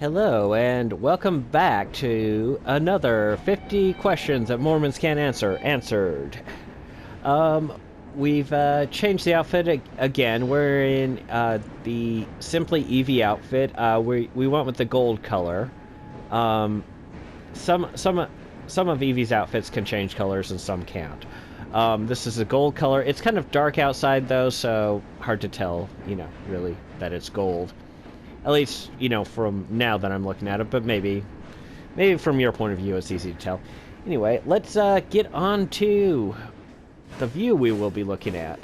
Hello, and welcome back to another 50 questions that Mormons can't answer. Answered. Um, we've changed the outfit again. We're in the Simply Eevee outfit. We went with the gold color. Um, some of Eevee's outfits can change colors and some can't. This is a gold color. It's kind of dark outside though, so hard to tell, really that it's gold. At least, from now that I'm looking at it, but maybe from your point of view it's easy to tell. Anyway, let's get on to the view we will be looking at.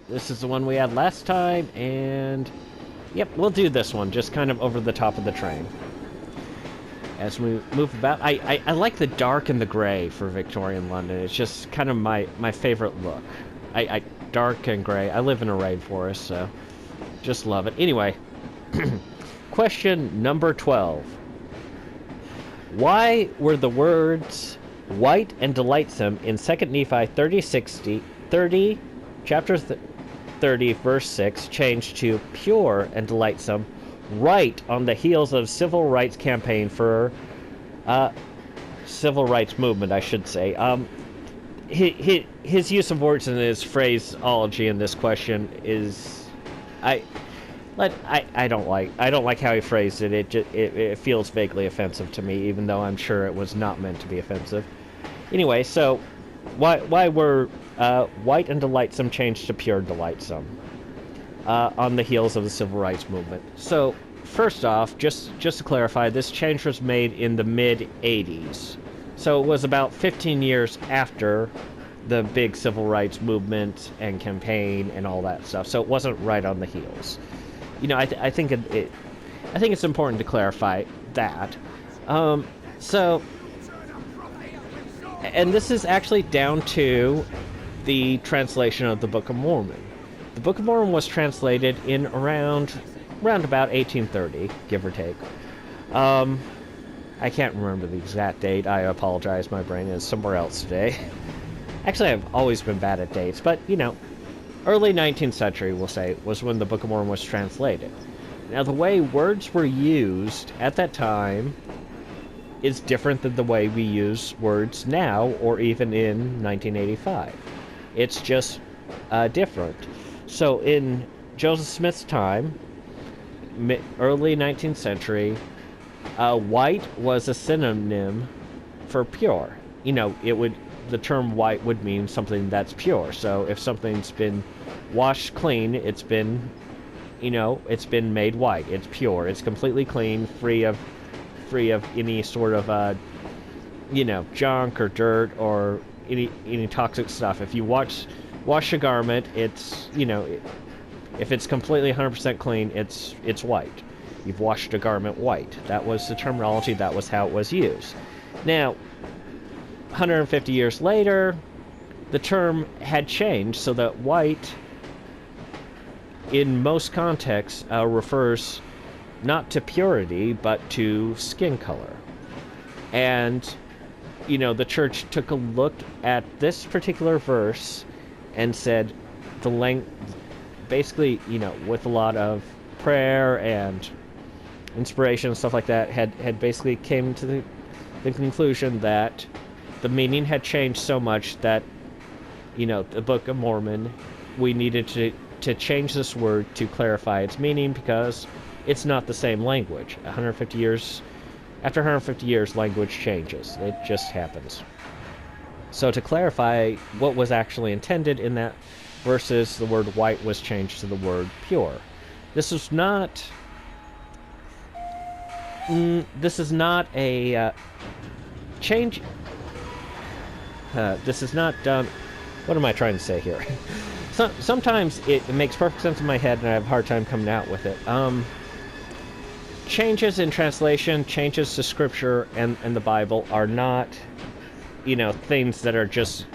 This is the one we had last time, and yep, we'll do this one, just kind of over the top of the train. As we move about, I like the dark and the gray for Victorian London. It's just kind of my favorite look. Dark and gray. I live in a rainforest, so just love it. Anyway, question number 12. Why were the words white and delightsome in 2 Nephi 30, chapter 30, verse 6, changed to pure and delightsome right on the heels of civil rights campaign for civil rights movement, I should say. His use of words and his phraseology in this question is I don't like how he phrased it. It feels vaguely offensive to me, even though I'm sure it was not meant to be offensive. Anyway, so why were white and delightsome changed to pure delightsome on the heels of the civil rights movement? So first off, just to clarify, this change was made in the mid '80s, so it was about 15 years after the big civil rights movement and campaign and all that stuff. So it wasn't right on the heels. I think it's important to clarify that. So, and this is actually down to the translation of the Book of Mormon. The Book of Mormon was translated in around about 1830, give or take. I can't remember the exact date. I apologize. My brain is somewhere else today. Actually, I've always been bad at dates, but, early 19th century, we'll say, was when the Book of Mormon was translated. Now, the way words were used at that time is different than the way we use words now, or even in 1985. It's just different. So, in Joseph Smith's time, early 19th century, white was a synonym for pure. The term white would mean something that's pure. So if something's been washed clean, it's been made white. It's pure. It's completely clean, free of any sort of junk or dirt or any toxic stuff. If you wash a garment, it's if it's completely 100% clean, it's white. You've washed a garment white. That was the terminology. That was how it was used. Now, 150 years later, the term had changed so that white, in most contexts, refers not to purity, but to skin color. And, the church took a look at this particular verse and said basically, with a lot of prayer and inspiration and stuff like that, had basically came to the conclusion that the meaning had changed so much that, the Book of Mormon, we needed to change this word to clarify its meaning because it's not the same language. After 150 years, language changes. It just happens. So to clarify what was actually intended in that verses, the word white was changed to the word pure. This is not a change. This is not done. What am I trying to say here? Sometimes it makes perfect sense in my head, and I have a hard time coming out with it. Changes in translation, changes to Scripture and the Bible are not, things that are just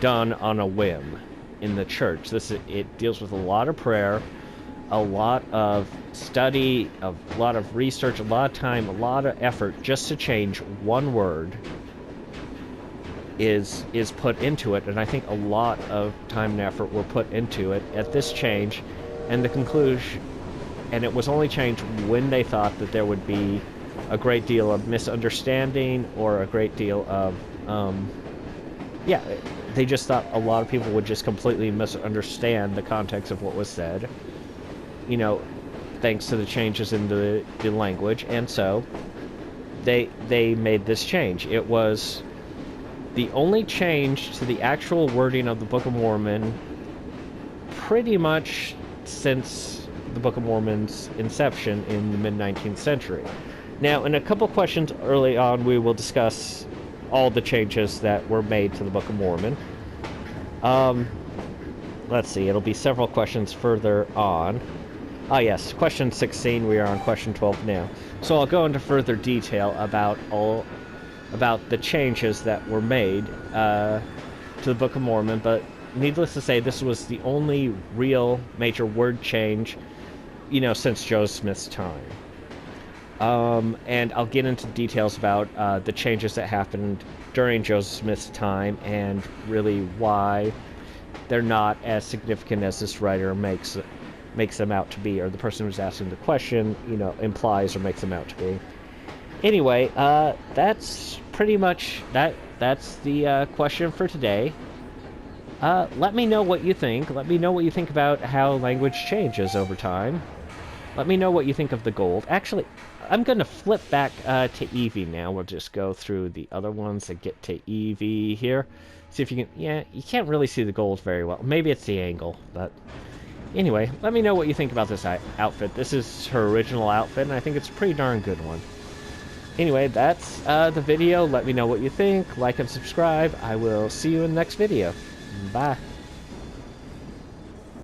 done on a whim in the church. It deals with a lot of prayer, a lot of study, a lot of research, a lot of time, a lot of effort just to change one word is put into it, and I think a lot of time and effort were put into it at this change, and the conclusion and it was only changed when they thought that there would be a great deal of misunderstanding or a great deal of, yeah, they just thought a lot of people would just completely misunderstand the context of what was said, you know, thanks to the changes in the language, and so they made this change. It was the only change to the actual wording of the Book of Mormon pretty much since the Book of Mormon's inception in the mid-19th century. Now, in a couple questions early on, we will discuss all the changes that were made to the Book of Mormon. Let's see, it'll be several questions further on. Ah, yes, question 16, we are on question 12 now. So I'll go into further detail about the changes that were made to the Book of Mormon, but needless to say, this was the only real major word change, you know, since Joseph Smith's time. And I'll get into details about the changes that happened during Joseph Smith's time and really why they're not as significant as this writer makes them out to be, or the person who's asking the question, you know, implies or makes them out to be. Anyway, that's pretty much that's the question for today. Let me know what you think. Let me know what you think about how language changes over time. Let me know what you think of the gold. Actually, I'm going to flip back to Evie now. We'll just go through the other ones and get to Evie here. See if you can... Yeah, you can't really see the gold very well. Maybe it's the angle, but... Anyway, let me know what you think about this outfit. This is her original outfit, and I think it's a pretty darn good one. Anyway, that's the video. Let me know what you think. Like and subscribe. I will see you in the next video. Bye.